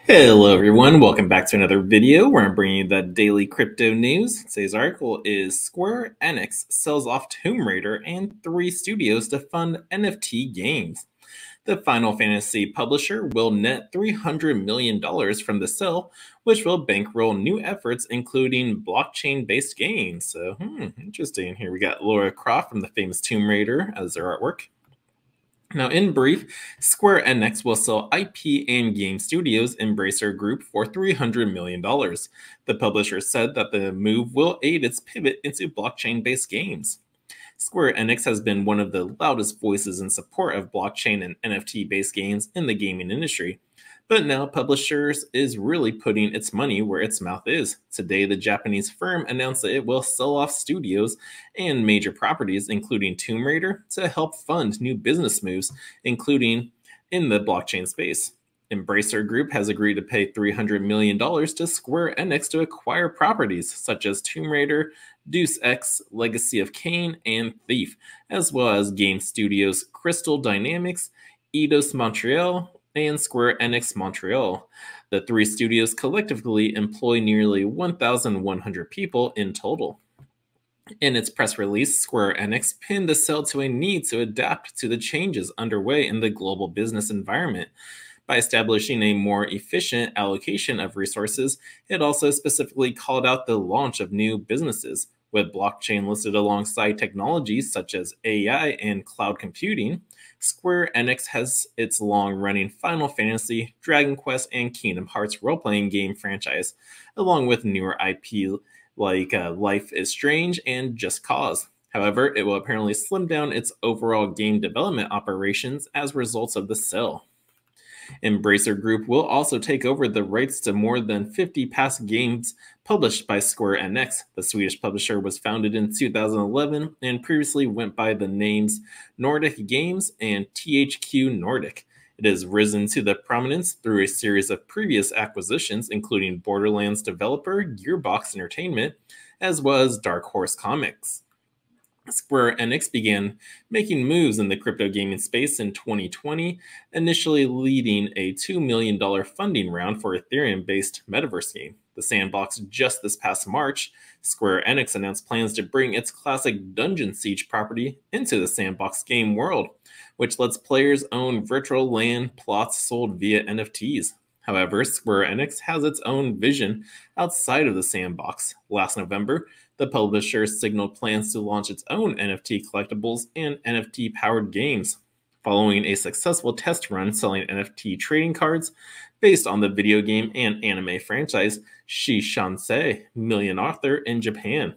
Hello everyone, welcome back to another video where I'm bringing you the daily crypto news. Today's article is Square Enix sells off Tomb Raider and 3 studios to fund NFT games. The Final Fantasy publisher will net $300 million from the sale, which will bankroll new efforts including blockchain-based games. So, interesting. Here we got Laura Croft from the famous Tomb Raider as their artwork. Now, in brief, Square Enix will sell IP and game studios Embracer Group for $300 million. The publisher said that the move will aid its pivot into blockchain-based games. Square Enix has been one of the loudest voices in support of blockchain and NFT-based games in the gaming industry. But now Publishers is really putting its money where its mouth is. Today, the Japanese firm announced that it will sell off studios and major properties, including Tomb Raider, to help fund new business moves, including in the blockchain space. Embracer Group has agreed to pay $300 million to Square Enix to acquire properties such as Tomb Raider, Deus Ex, Legacy of Kain, and Thief, as well as game studios Crystal Dynamics, Eidos Montreal, and Square Enix Montreal. The 3 studios collectively employ nearly 1,100 people in total. In its press release, Square Enix pinned the sale to a need to adapt to the changes underway in the global business environment. By establishing a more efficient allocation of resources, it also specifically called out the launch of new businesses, with blockchain listed alongside technologies such as AI and cloud computing. Square Enix has its long-running Final Fantasy, Dragon Quest, and Kingdom Hearts role-playing game franchise, along with newer IP like Life is Strange and Just Cause. However, it will apparently slim down its overall game development operations as results of the sale. Embracer Group will also take over the rights to more than 50 past games published by Square Enix. The Swedish publisher was founded in 2011 and previously went by the names Nordic Games and THQ Nordic. It has risen to the prominence through a series of previous acquisitions, including Borderlands developer Gearbox Entertainment, as well as Dark Horse Comics. Square Enix began making moves in the crypto gaming space in 2020, initially leading a $2 million funding round for Ethereum-based metaverse game, The Sandbox. Just this past March, Square Enix announced plans to bring its classic Dungeon Siege property into the Sandbox game world, which lets players own virtual land plots sold via NFTs. However, Square Enix has its own vision outside of the Sandbox. Last November, the publisher signaled plans to launch its own NFT collectibles and NFT-powered games, following a successful test run selling NFT trading cards based on the video game and anime franchise Shishansei, Million Author in Japan.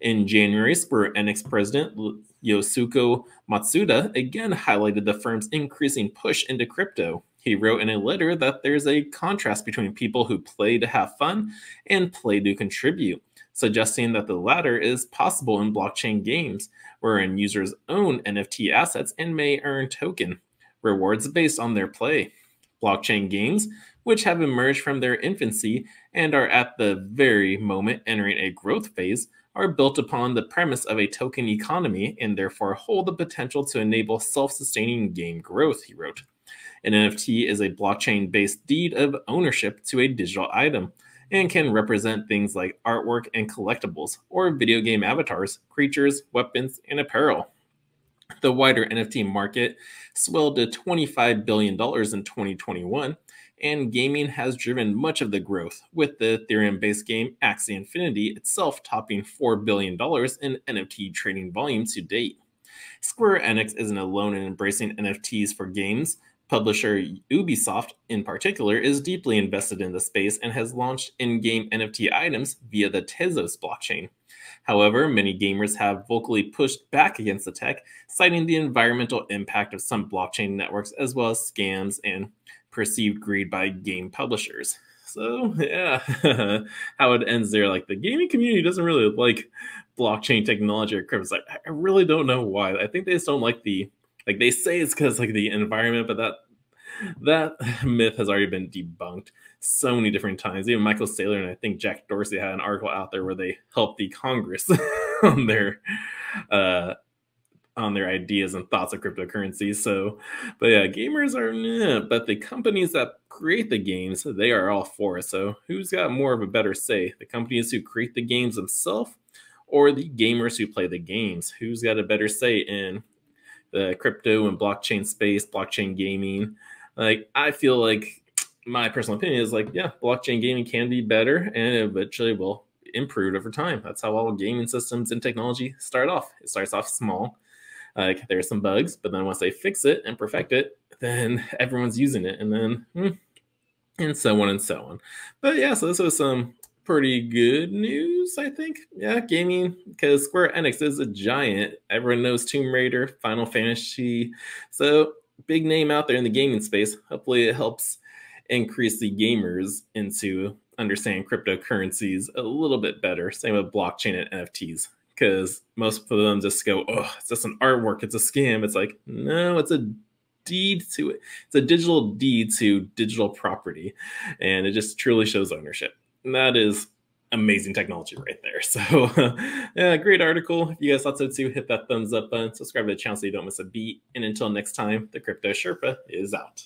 In January, Square Enix president Yosuke Matsuda again highlighted the firm's increasing push into crypto. He wrote in a letter that there's a contrast between people who play to have fun and play to contribute, suggesting that the latter is possible in blockchain games, wherein users own NFT assets and may earn token rewards based on their play. Blockchain games, which have emerged from their infancy and are at the very moment entering a growth phase, are built upon the premise of a token economy and therefore hold the potential to enable self-sustaining game growth, he wrote. An NFT is a blockchain-based deed of ownership to a digital item and can represent things like artwork and collectibles, or video game avatars, creatures, weapons, and apparel. The wider NFT market swelled to $25 billion in 2021, and gaming has driven much of the growth, with the Ethereum-based game Axie Infinity itself topping $4 billion in NFT trading volume to date. Square Enix isn't alone in embracing NFTs for games. Publisher Ubisoft, in particular, is deeply invested in the space and has launched in-game NFT items via the Tezos blockchain. However, many gamers have vocally pushed back against the tech, citing the environmental impact of some blockchain networks as well as scams and perceived greed by game publishers. So, yeah, how it ends there. Like, the gaming community doesn't really like blockchain technology or crypto. Like, I really don't know why. I think they just don't like they say it's because like the environment, but that myth has already been debunked so many different times. Even Michael Saylor and I think Jack Dorsey had an article out there where they helped the Congress on their on their ideas and thoughts of cryptocurrency. So, but yeah, gamers are, but the companies that create the games, they are all for it. So, who's got more of a better say? The companies who create the games themselves, or the gamers who play the games? Who's got a better say in the crypto and blockchain space, blockchain gaming? Like, I feel like my personal opinion is like, yeah, blockchain gaming can be better and eventually will improve over time. That's how all gaming systems and technology start off. It starts off small. Like there's some bugs, but then once they fix it and perfect it, then everyone's using it, and then and so on and so on. But yeah, so this was some pretty good news, I think. Yeah, gaming, because Square Enix is a giant. Everyone knows Tomb Raider, Final Fantasy. So big name out there in the gaming space. Hopefully it helps increase the gamers into understanding cryptocurrencies a little bit better. Same with blockchain and NFTs. Because most of them just go, oh, it's just an artwork, it's a scam. It's like, no, it's a deed to it. It's a digital deed to digital property, and it just truly shows ownership. And that is amazing technology right there. So yeah, great article. If you guys thought so too, hit that thumbs up button, subscribe to the channel so you don't miss a beat. And until next time, the Crypto Sherpa is out.